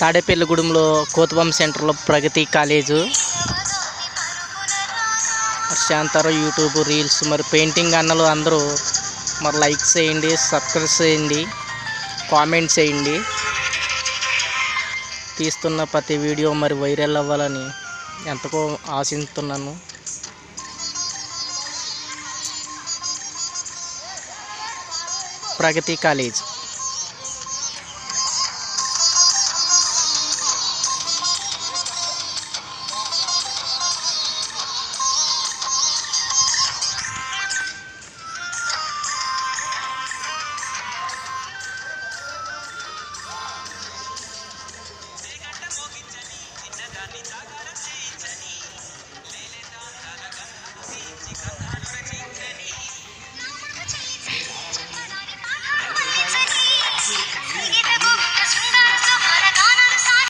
తాడేపల్లిగూడెంలో కోతబొమ్మ సెంటర్లో ప్రగతి college Shanta Rao YouTube reels మరి painting అన్నలు అందరూ మరి లైక్ చేయండి, సబ్స్క్రైబ్ చేయండి, కామెంట్ చేయండి. తీస్తున్న ప్రతి వీడియో మరి వైరల్ అవ్వాలని ఎంతకో ఆశిస్తున్నాను. ప్రగతి కాలేజ్.